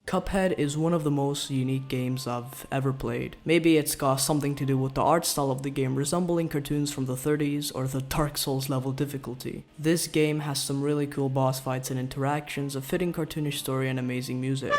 Cuphead is one of the most unique games I've ever played. Maybe it's got something to do with the art style of the game resembling cartoons from the 30s or the Dark Souls level difficulty. This game has some really cool boss fights and interactions, a fitting cartoonish story and amazing music.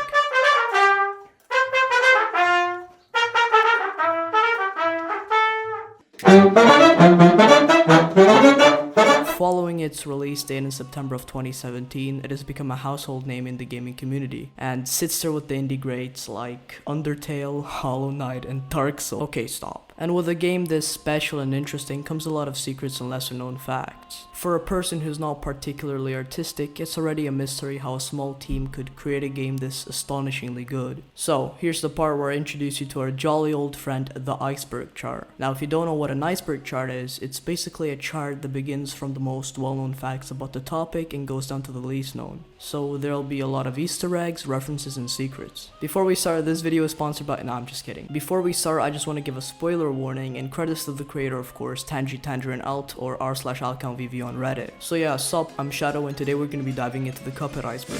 Following its release date in September of 2017, it has become a household name in the gaming community and sits there with the indie greats like Undertale, Hollow Knight, and Dark Souls. Okay, stop. And with a game this special and interesting comes a lot of secrets and lesser known facts. For a person who's not particularly artistic, it's already a mystery how a small team could create a game this astonishingly good. So, here's the part where I introduce you to our jolly old friend, the iceberg chart. Now, if you don't know what an iceberg chart is, it's basically a chart that begins from the most well-known facts about the topic and goes down to the least known. So there'll be a lot of Easter eggs, references, and secrets. Before we start, this video is sponsored by... Nah, I'm just kidding. Before we start, I just want to give a spoiler warning and credits to the creator, of course, Tangerine Alt or r/AlcountVV on Reddit. So yeah, sup, I'm Shadow and today we're going to be diving into the Cuphead Iceberg.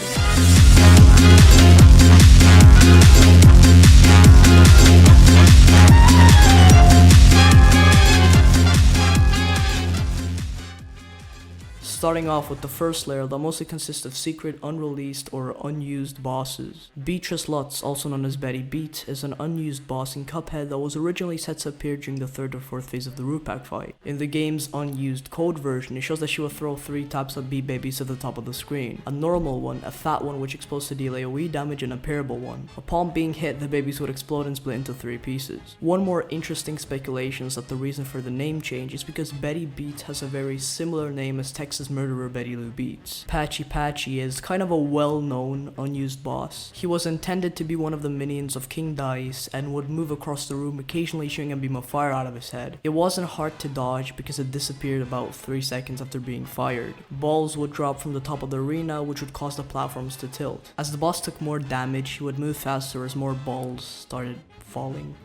Starting off with the first layer that mostly consists of secret, unreleased, or unused bosses. Beatrice Lutz, also known as Betty Beat, is an unused boss in Cuphead that was originally set to appear during the third or fourth phase of the Rupak fight. In the game's unused code version, it shows that she will throw 3 types of bee babies to the top of the screen. A normal one, a fat one which explodes to deal AoE damage, and a parable one. Upon being hit, the babies would explode and split into 3 pieces. One more interesting speculation is that the reason for the name change is because Betty Beat has a very similar name as Texas murderer Betty Lou Beats. Patchy is kind of a well-known unused boss. He was intended to be one of the minions of King Dice and would move across the room, occasionally shooting a beam of fire out of his head. It wasn't hard to dodge because it disappeared about 3 seconds after being fired. Balls would drop from the top of the arena, which would cause the platforms to tilt. As the boss took more damage, he would move faster as more balls started falling.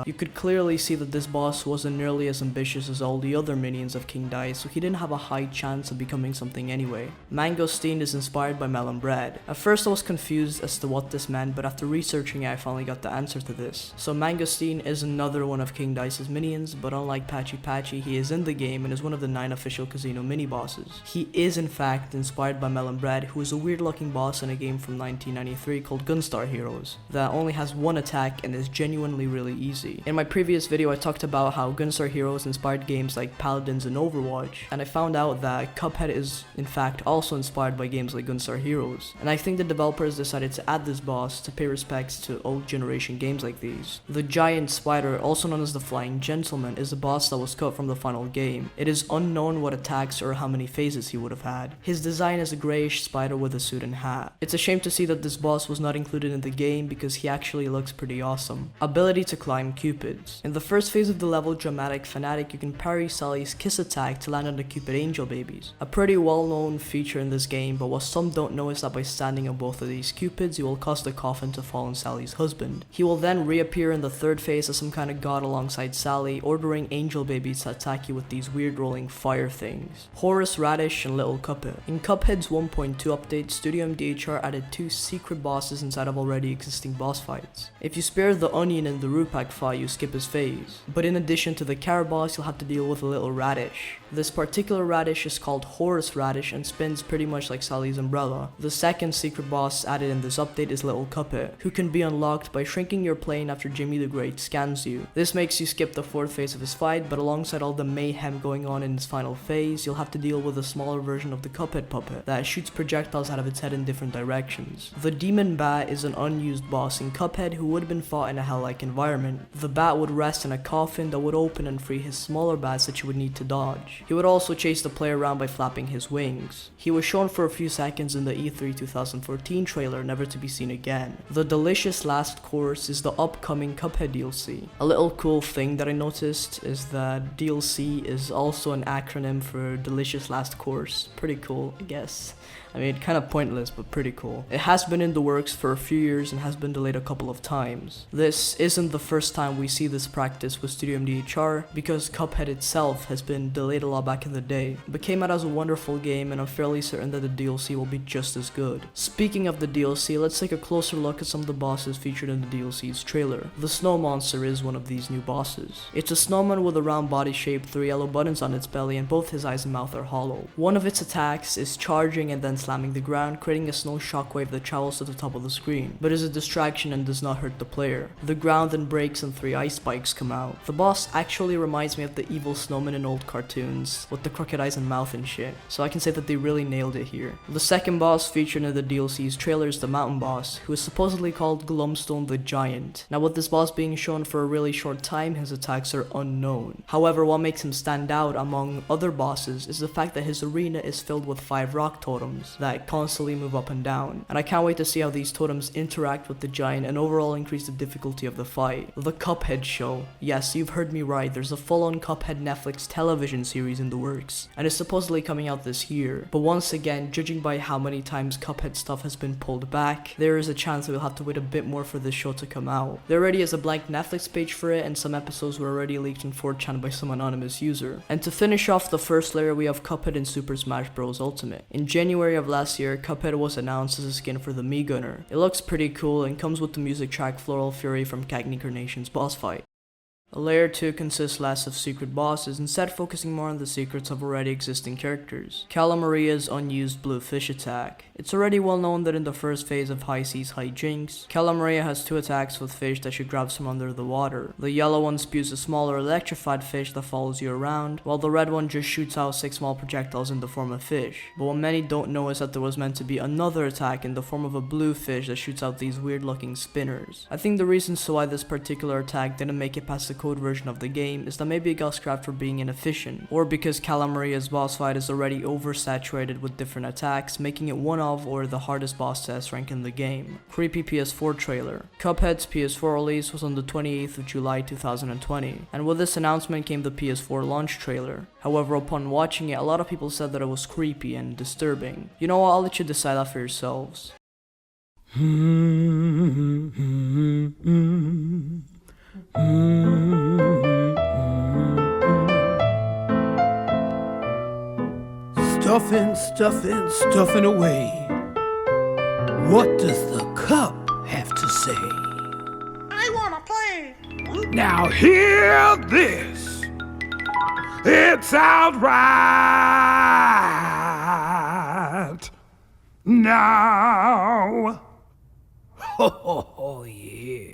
You could clearly see that this boss wasn't nearly as ambitious as all the other minions of King Dice, so he didn't have a high chance of becoming something anyway. Mangosteen is inspired by melon bread. At first I was confused as to what this meant, but after researching it I finally got the answer to this. So Mangosteen is another one of King Dice's minions, but unlike Patchy, he is in the game and is one of the 9 official casino mini-bosses. He is in fact inspired by melon bread, who is a weird looking boss in a game from 1993 called Gunstar Heroes, that only has 1 attack and is genuinely really easy. In my previous video I talked about how Gunstar Heroes inspired games like Paladins and Overwatch, and I found out that Cuphead is in fact also inspired by games like Gunstar Heroes, and I think the developers decided to add this boss to pay respects to old generation games like these. The giant spider, also known as the Flying Gentleman, is a boss that was cut from the final game. It is unknown what attacks or how many phases he would have had. His design is a greyish spider with a suit and hat. It's a shame to see that this boss was not included in the game because he actually looks pretty awesome. Ability to climb cupids. In the first phase of the level, Dramatic Fanatic, you can parry Sally's kiss attack to land on the Cupid angel babies. A pretty well-known feature in this game, but what some don't know is that by standing on both of these cupids, you will cause the coffin to fall on Sally's husband. He will then reappear in the third phase as some kind of god alongside Sally, ordering angel babies to attack you with these weird rolling fire things. Horace Radish and Little Cuphead. In Cuphead's 1.2 update, Studio MDHR added 2 secret bosses inside of already existing boss fights. If you spare the onion in the Rupak fight, you skip his phase. But in addition to the carrot boss, you'll have to deal with a little radish. This particular radish is called Horace Radish and spins pretty much like Sally's umbrella. The second secret boss added in this update is Little Cuphead, who can be unlocked by shrinking your plane after Jimmy the Great scans you. This makes you skip the 4th phase of his fight, but alongside all the mayhem going on in his final phase, you'll have to deal with a smaller version of the Cuphead puppet that shoots projectiles out of its head in different directions. The Demon Bat is an unused boss in Cuphead who would have been fought in a hell-like environment. The bat would rest in a coffin that would open and free his smaller bats that you would need to dodge. He would also chase the player around by flapping his wings. He was shown for a few seconds in the E3 2014 trailer, never to be seen again. The Delicious Last Course is the upcoming Cuphead DLC. A little cool thing that I noticed is that DLC is also an acronym for Delicious Last Course. Pretty cool, I guess. I mean, kind of pointless, but pretty cool. It has been in the works for a few years and has been delayed a couple of times. This isn't the first time we see this practice with Studio MDHR, because Cuphead itself has been delayed a lot back in the day, but came out as a wonderful game, and I'm fairly certain that the DLC will be just as good. Speaking of the DLC, let's take a closer look at some of the bosses featured in the DLC's trailer. The snow monster is one of these new bosses. It's a snowman with a round body shape, 3 yellow buttons on its belly, and both his eyes and mouth are hollow. One of its attacks is charging and then slamming the ground, creating a snow shockwave that travels to the top of the screen, but is a distraction and does not hurt the player. The ground then breaks and 3 ice spikes come out. The boss actually reminds me of the evil snowman in old cartoons, with the crooked eyes and mouth and shit, so I can say that they really nailed it here. The second boss featured in the DLC's trailer is the mountain boss, who is supposedly called Glumstone the Giant. Now, with this boss being shown for a really short time, his attacks are unknown. However, what makes him stand out among other bosses is the fact that his arena is filled with 5 rock totems that constantly move up and down, and I can't wait to see how these totems interact with the giant and overall increase the difficulty of the fight. The Cuphead show. Yes, you've heard me right, there's a full-on Cuphead Netflix television series in the works, and it's supposedly coming out this year, but once again, judging by how many times Cuphead stuff has been pulled back, there is a chance that we'll have to wait a bit more for this show to come out. There already is a blank Netflix page for it, and some episodes were already leaked in 4chan by some anonymous user. And to finish off the first layer, we have Cuphead in Super Smash Bros. Ultimate. In January of last year, Cuphead was announced as a skin for the Mii Gunner. It looks pretty cool and comes with the music track Floral Fury from Cagney Carnation's boss fight. Layer 2 consists less of secret bosses, instead focusing more on the secrets of already existing characters. Calamaria's unused blue fish attack. It's already well known that in the first phase of High Seas High Jinx, Calamaria has 2 attacks with fish that she grabs from under the water. The yellow one spews a smaller electrified fish that follows you around, while the red one just shoots out 6 small projectiles in the form of fish. But what many don't know is that there was meant to be another attack in the form of a blue fish that shoots out these weird looking spinners. I think the reason so why this particular attack didn't make it past the code version of the game is that maybe it got scrapped for being inefficient, or because Calamaria's boss fight is already oversaturated with different attacks, making it one of or the hardest boss to S-rank in the game. Creepy PS4 trailer. Cuphead's PS4 release was on the 28th of July 2020, and with this announcement came the PS4 launch trailer. However, upon watching it, a lot of people said that it was creepy and disturbing. You know what, I'll let you decide that for yourselves. Stuffing away. What does the cup have to say? I wanna play. Now hear this. It's out right now. Oh, yeah.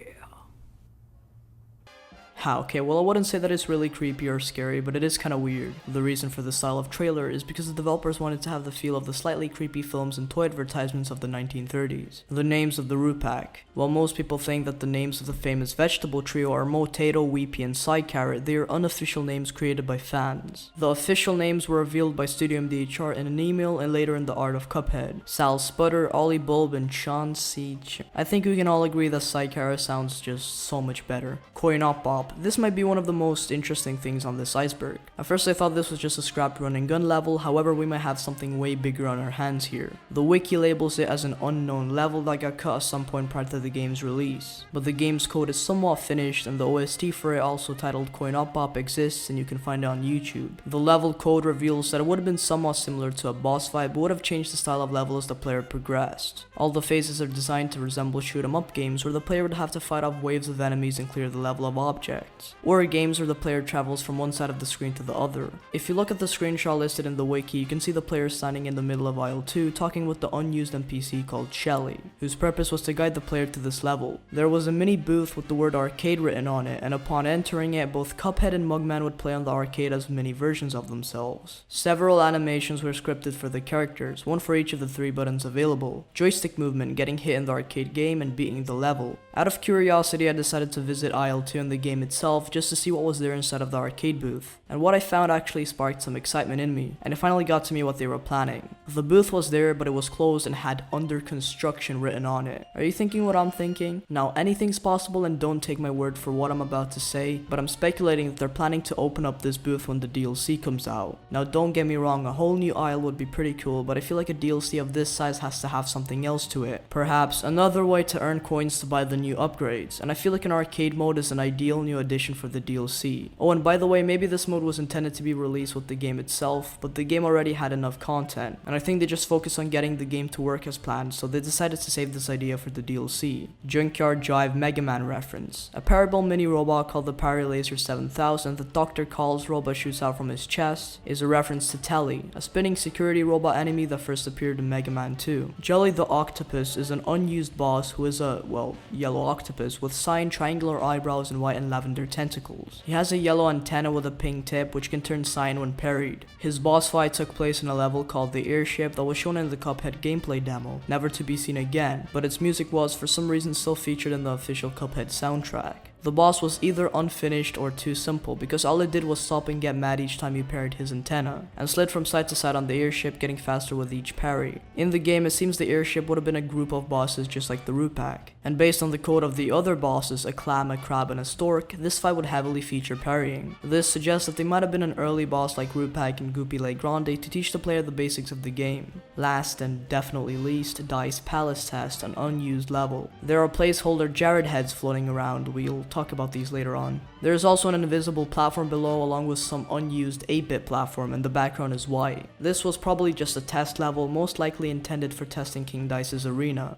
Okay, well I wouldn't say that it's really creepy or scary, but it is kinda weird. The reason for this style of trailer is because the developers wanted to have the feel of the slightly creepy films and toy advertisements of the 1930s. The names of the root pack. While most people think that the names of the famous vegetable trio are Motato, Weepy, and Psycarrot, they are unofficial names created by fans. The official names were revealed by Studio MDHR in an email and later in the art of Cuphead. Sal Sputter, Ollie Bulb, and Sean C. I think we can all agree that Psycarrot sounds just so much better. Coin-Op-Bop. This might be one of the most interesting things on this iceberg. At first I thought this was just a scrapped run and gun level, however we might have something way bigger on our hands here. The wiki labels it as an unknown level that got cut at some point prior to the game's release, but the game's code is somewhat finished and the OST for it, also titled Coin-Op-Bop, exists and you can find it on YouTube. The level code reveals that it would have been somewhat similar to a boss fight but would have changed the style of level as the player progressed. All the phases are designed to resemble shoot 'em up games where the player would have to fight off waves of enemies and clear the level of objects. Or games where the player travels from one side of the screen to the other. If you look at the screenshot listed in the wiki, you can see the player standing in the middle of aisle 2 talking with the unused NPC called Shelly, whose purpose was to guide the player to this level. There was a mini booth with the word arcade written on it, and upon entering it, both Cuphead and Mugman would play on the arcade as mini versions of themselves. Several animations were scripted for the characters, one for each of the 3 buttons available. Joystick movement, getting hit in the arcade game, and beating the level. Out of curiosity, I decided to visit aisle 2 in the game itself just to see what was there inside of the arcade booth. And what I found actually sparked some excitement in me, and it finally got to me what they were planning. The booth was there, but it was closed and had "under construction" written on it. Are you thinking what I'm thinking? Now, anything's possible, and don't take my word for what I'm about to say, but I'm speculating that they're planning to open up this booth when the DLC comes out. Now, don't get me wrong, a whole new aisle would be pretty cool, but I feel like a DLC of this size has to have something else to it. Perhaps another way to earn coins to buy the new upgrades, and I feel like an arcade mode is an ideal new addition for the DLC. Oh, and by the way, maybe this mode was intended to be released with the game itself, but the game already had enough content, and I think they just focused on getting the game to work as planned, so they decided to save this idea for the DLC. Junkyard Jive Mega Man reference. A parable mini robot called the Parry Laser 7000 that Dr. Call's robot shoots out from his chest is a reference to Telly, a spinning security robot enemy that first appeared in Mega Man 2. Jelly the Octopus is an unused boss who is a, well, yellow octopus with cyan triangular eyebrows and white and lavender tentacles. He has a yellow antenna with a pink tip which can turn cyan when parried. His boss fight took place in a level called the Airship that was shown in the Cuphead gameplay demo, never to be seen again, but its music was for some reason still featured in the official Cuphead soundtrack. The boss was either unfinished or too simple because all it did was stop and get mad each time you parried his antenna, and slid from side to side on the airship, getting faster with each parry. In the game, it seems the airship would have been a group of bosses just like the Rupak, and based on the code of the other bosses, a clam, a crab, and a stork, this fight would heavily feature parrying. This suggests that they might have been an early boss like Rupak and Goopy Le Grande to teach the player the basics of the game. Last and definitely least, Dice Palace Test, an unused level. There are placeholder Jared heads floating around. We'll talk about these later on. There is also an invisible platform below along with some unused 8-bit platform, and the background is white. This was probably just a test level, most likely intended for testing King Dice's arena.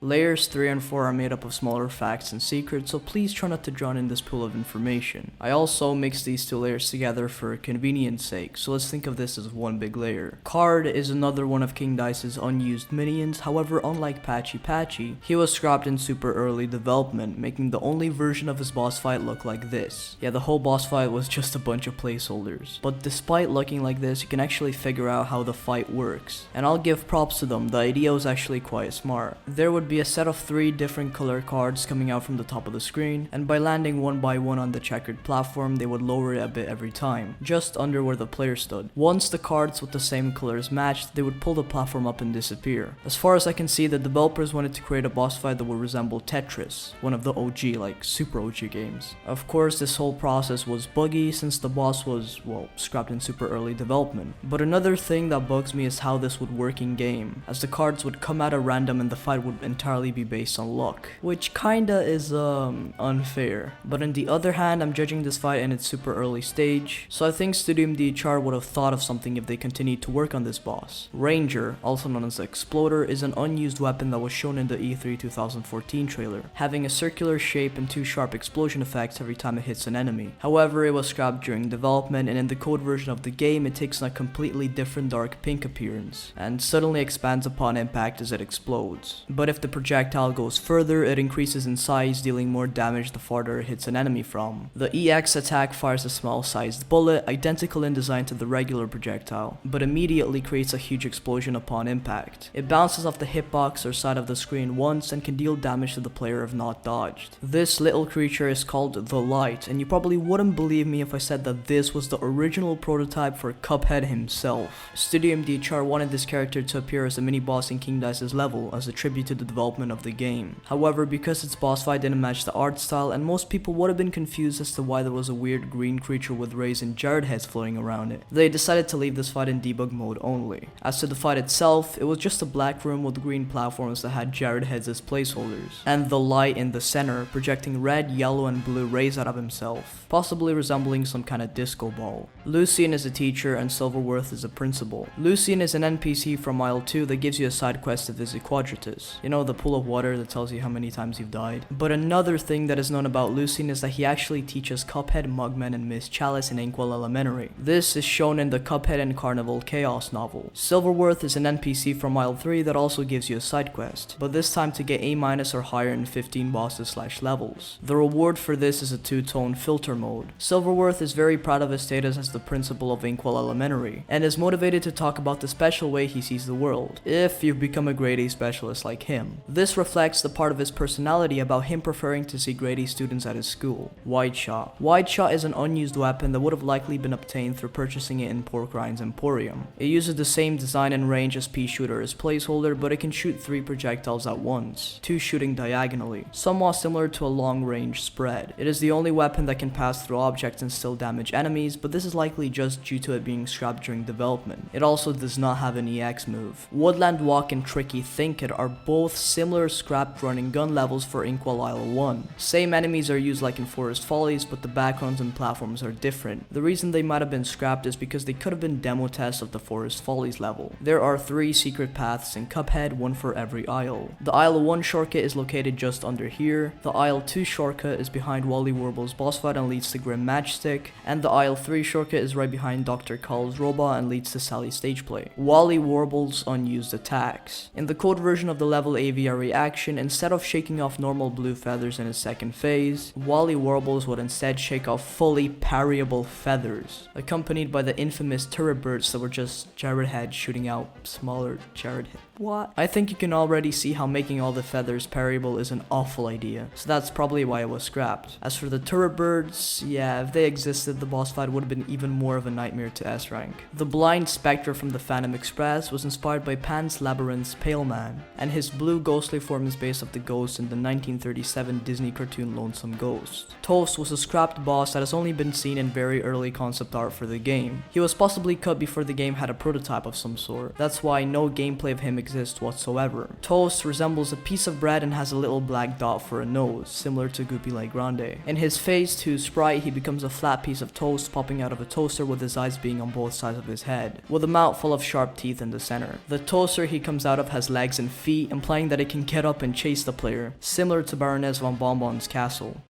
Layers 3 and 4 are made up of smaller facts and secrets, so please try not to drown in this pool of information. I also mixed these two layers together for convenience sake, so let's think of this as one big layer. Card is another one of King Dice's unused minions, however unlike Patchy Patchy, he was scrapped in super early development, making the only version of his boss fight look like this. Yeah, the whole boss fight was just a bunch of placeholders. But despite looking like this, you can actually figure out how the fight works. And I'll give props to them, the idea was actually quite smart. There would be a set of 3 different color cards coming out from the top of the screen, and by landing one by one on the checkered platform, they would lower it a bit every time, just under where the player stood. Once the cards with the same colors matched, they would pull the platform up and disappear. As far as I can see, the developers wanted to create a boss fight that would resemble Tetris, one of the OG, like super OG games. Of course, this whole process was buggy since the boss was, well, scrapped in super early development. But another thing that bugs me is how this would work in game, as the cards would come at a random and the fight would entirely be based on luck, which kinda is unfair. But on the other hand, I'm judging this fight in its super early stage, so I think Studio MDHR would have thought of something if they continued to work on this boss. Ranger, also known as the Exploder, is an unused weapon that was shown in the E3 2014 trailer, having a circular shape and 2 sharp explosion effects every time it hits an enemy. However, it was scrapped during development, and in the code version of the game, it takes on a completely different dark pink appearance, and suddenly expands upon impact as it explodes. But if the projectile goes further, it increases in size, dealing more damage the farther it hits an enemy from. The EX attack fires a small-sized bullet, identical in design to the regular projectile, but immediately creates a huge explosion upon impact. It bounces off the hitbox or side of the screen once and can deal damage to the player if not dodged. This little creature is called the Light, and you probably wouldn't believe me if I said that this was the original prototype for Cuphead himself. Studio MDHR wanted this character to appear as a mini-boss in King Dice's level as a tribute to the development of the game. However, because its boss fight didn't match the art style, and most people would have been confused as to why there was a weird green creature with rays and Jared heads floating around it, they decided to leave this fight in debug mode only. As to the fight itself, it was just a black room with green platforms that had Jared heads as placeholders, and the Light in the center projecting red, yellow, and blue rays out of himself, possibly resembling some kind of disco ball. Lucien is a teacher and Silverworth is a principal. Lucien is an NPC from Mile 2 that gives you a side quest to visit Quadratus. You know, the pool of water that tells you how many times you've died. But another thing that is known about Lucien is that he actually teaches Cuphead, Mugman, and Miss Chalice in Inkwell Elementary. This is shown in the Cuphead and Carnival Chaos novel. Silverworth is an NPC from Mile 3 that also gives you a side quest, but this time to get A- or higher in 15 bosses/levels. The reward for this is a 2-tone filter mode. Silverworth is very proud of his status as the principal of Inkwell Elementary, and is motivated to talk about the special way he sees the world, if you've become a grade A specialist like him. education. This reflects the part of his personality about him preferring to see grady students at his school. Wide Shot. Wide Shot is an unused weapon that would have likely been obtained through purchasing it in Porkrind's Emporium. It uses the same design and range as Pea Shooter as placeholder, but it can shoot 3 projectiles at once, 2 shooting diagonally, somewhat similar to a long-range spread. It is the only weapon that can pass through objects and still damage enemies, but this is likely just due to it being scrapped during development. It also does not have an EX move. Woodland Walk and Tricky Think It are both similar scrapped running gun levels for Inkwell Isle 1. Same enemies are used like in Forest Follies, but the backgrounds and platforms are different. The reason they might have been scrapped is because they could have been demo tests of the Forest Follies level. There are 3 secret paths in Cuphead, 1 for every isle. The Isle 1 shortcut is located just under here, the Isle 2 shortcut is behind Wally Warble's boss fight and leads to Grim Matchstick, and the Isle 3 shortcut is right behind Dr. Cull's robot and leads to Sally's stage play. Wally Warble's unused attacks. In the code version of the level AVR reaction, instead of shaking off normal blue feathers in his second phase, Wally Warbles would instead shake off fully parryable feathers, accompanied by the infamous turret birds that were just Jared heads shooting out smaller Jared heads. What? I think you can already see how making all the feathers parryable is an awful idea, so that's probably why it was scrapped. As for the turret birds, yeah, if they existed, the boss fight would have been even more of a nightmare to S rank. The blind spectre from the Phantom Express was inspired by Pan's Labyrinth's Pale Man, and his blue ghostly form is based off the ghost in the 1937 Disney cartoon Lonesome Ghost. Toast was a scrapped boss that has only been seen in very early concept art for the game. He was possibly cut before the game had a prototype of some sort. That's why no gameplay of him exists whatsoever. Toast resembles a piece of bread and has a little black dot for a nose, similar to Goopy Le Grande. In his phase 2 sprite, he becomes a flat piece of toast popping out of a toaster with his eyes being on both sides of his head, with a mouth full of sharp teeth in the center. The toaster he comes out of has legs and feet, implying that it can get up and chase the player, similar to Baroness von Bonbon's castle.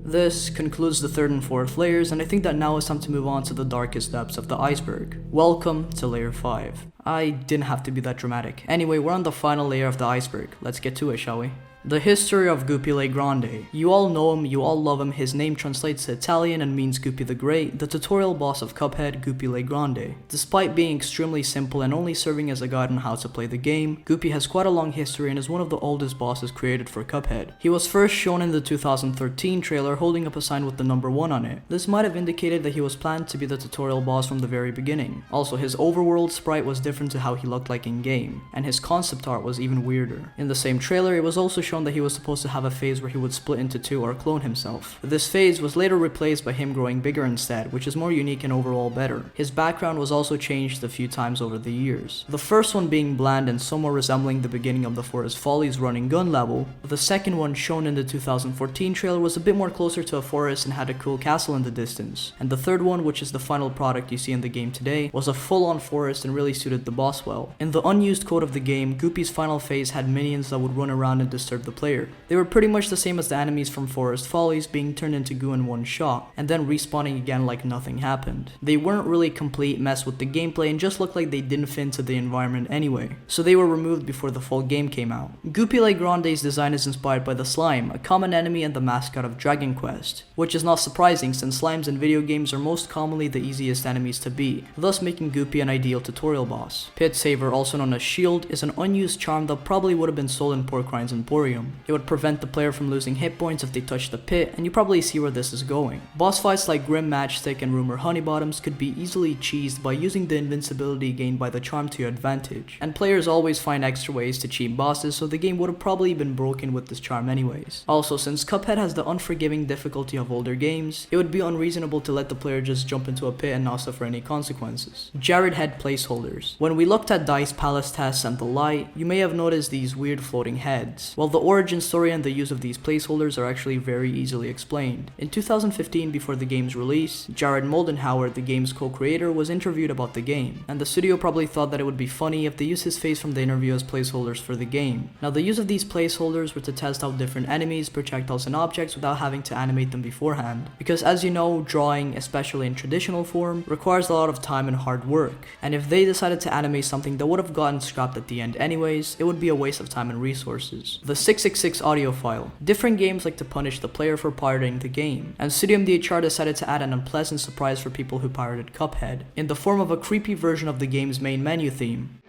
This concludes the 3rd and 4th layers, and I think that now is time to move on to the darkest depths of the iceberg. Welcome to layer 5. I didn't have to be that dramatic. Anyway, we're on the final layer of the iceberg. Let's get to it, shall we? The history of Goopy Le Grande. You all know him, you all love him, his name translates to Italian and means Goopy the Great, the tutorial boss of Cuphead, Goopy Le Grande. Despite being extremely simple and only serving as a guide on how to play the game, Goopy has quite a long history and is one of the oldest bosses created for Cuphead. He was first shown in the 2013 trailer holding up a sign with the number 1 on it. This might have indicated that he was planned to be the tutorial boss from the very beginning. Also, his overworld sprite was different to how he looked like in game, and his concept art was even weirder. In the same trailer, it was also shown that he was supposed to have a phase where he would split into 2 or clone himself. This phase was later replaced by him growing bigger instead, which is more unique and overall better. His background was also changed a few times over the years. The first one being bland and somewhat resembling the beginning of the Forest Follies running gun level, the second one shown in the 2014 trailer was a bit more closer to a forest and had a cool castle in the distance. And the third one, which is the final product you see in the game today, was a full-on forest and really suited the boss well. In the unused code of the game, Goopy's final phase had minions that would run around and disturb the player. They were pretty much the same as the enemies from Forest Follies, being turned into goo in one shot, and then respawning again like nothing happened. They weren't really complete mess with the gameplay and just looked like they didn't fit into the environment anyway, so they were removed before the full game came out. Goopy Le Grande's design is inspired by the slime, a common enemy and the mascot of Dragon Quest, which is not surprising since slimes in video games are most commonly the easiest enemies to beat, thus making Goopy an ideal tutorial boss. Pit Saver, also known as Shield, is an unused charm that probably would have been sold in Porkrind's Emporium. It would prevent the player from losing hit points if they touch the pit, and you probably see where this is going. Boss fights like Grim Matchstick and Rumor Honeybottoms could be easily cheesed by using the invincibility gained by the charm to your advantage, and players always find extra ways to cheat bosses, so the game would have probably been broken with this charm anyways. Also, since Cuphead has the unforgiving difficulty of older games, it would be unreasonable to let the player just jump into a pit and not suffer any consequences. Jared head placeholders. When we looked at Dice Palace tests and the light, you may have noticed these weird floating heads. While the origin story and the use of these placeholders are actually very easily explained. In 2015, before the game's release, Jared Moldenhauer, the game's co-creator, was interviewed about the game, and the studio probably thought that it would be funny if they used his face from the interview as placeholders for the game. Now, the use of these placeholders were to test out different enemies, projectiles, and objects without having to animate them beforehand, because as you know, drawing, especially in traditional form, requires a lot of time and hard work, and if they decided to animate something that would have gotten scrapped at the end anyways, it would be a waste of time and resources. The 666 audio file. Different games like to punish the player for pirating the game, and Studio MDHR decided to add an unpleasant surprise for people who pirated Cuphead, in the form of a creepy version of the game's main menu theme.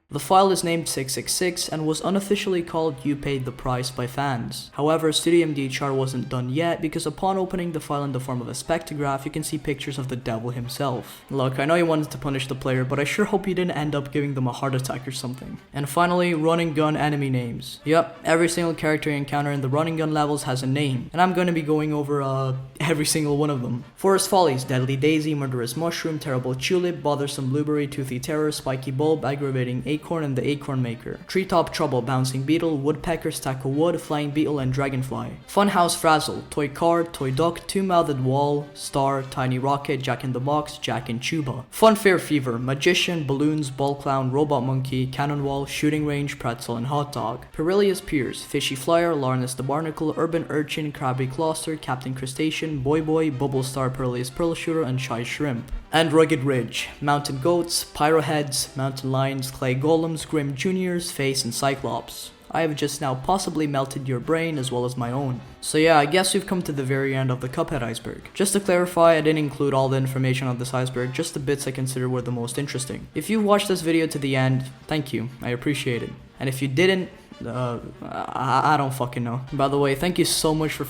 The file is named 666 and was unofficially called You Paid the Price by fans. However, Studio MDHR wasn't done yet because upon opening the file in the form of a spectrograph, you can see pictures of the devil himself. Look, I know you wanted to punish the player, but I sure hope you didn't end up giving them a heart attack or something. And finally, run and gun enemy names. Yup, every single character you encounter in the run and gun levels has a name, and I'm going to be going over every single one of them. Forest Follies, Deadly Daisy, Murderous Mushroom, Terrible Tulip, Bothersome Blueberry, Toothy Terror, Spiky Bulb, Aggravating Acorn, and the Acorn Maker. Treetop Trouble, Bouncing Beetle, Woodpecker, Stack of Wood, Flying Beetle, and Dragonfly. Funhouse Frazzle, Toy Car, Toy Duck, Two-Mouthed Wall, Star, Tiny Rocket, Jack in the Box, Jack and Chuba. Funfair Fever, Magician, Balloons, Ball Clown, Robot Monkey, Cannon Wall, Shooting Range, Pretzel, and Hot Dog. Perilous Piers, Fishy Flyer, Larnus the Barnacle, Urban Urchin, Krabby Closter, Captain Crustacean, Boy Boy, Bubble Star, Perilous Pearl Shooter, and Shy Shrimp. And Rugged Ridge, Mountain Goats, Pyro Heads, Mountain Lions, Clay Golems, Grim Juniors, Face, and Cyclops. I have just now possibly melted your brain as well as my own. So yeah, I guess we've come to the very end of the Cuphead Iceberg. Just to clarify, I didn't include all the information on this iceberg, just the bits I consider were the most interesting. If you watched this video to the end, thank you, I appreciate it. And if you didn't, I don't fucking know. By the way, thank you so much for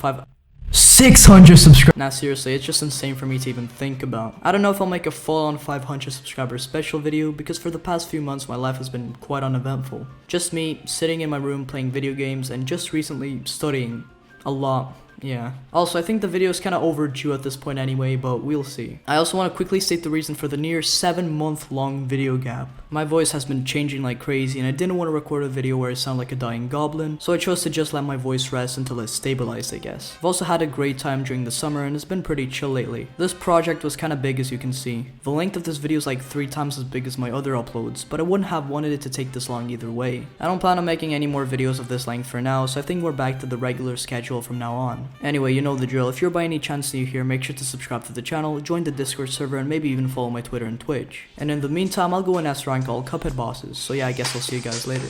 600 subscribers. Nah, seriously, it's just insane for me to even think about. I don't know if I'll make a full-on 500 subscribers special video because for the past few months my life has been quite uneventful. Just me sitting in my room playing video games and just recently studying a lot. Yeah. Also, I think the video is kind of overdue at this point anyway, but we'll see. I also want to quickly state the reason for the near 7-month-long video gap. My voice has been changing like crazy, and I didn't want to record a video where I sound like a dying goblin, so I chose to just let my voice rest until it stabilized, I guess. I've also had a great time during the summer, and it's been pretty chill lately. This project was kind of big, as you can see. The length of this video is like 3 times as big as my other uploads, but I wouldn't have wanted it to take this long either way. I don't plan on making any more videos of this length for now, so I think we're back to the regular schedule from now on. Anyway, you know the drill. If you're by any chance new here, make sure to subscribe to the channel, join the Discord server, and maybe even follow my Twitter and Twitch. And in the meantime, I'll go and S rank all Cuphead bosses, so yeah, I guess I'll see you guys later.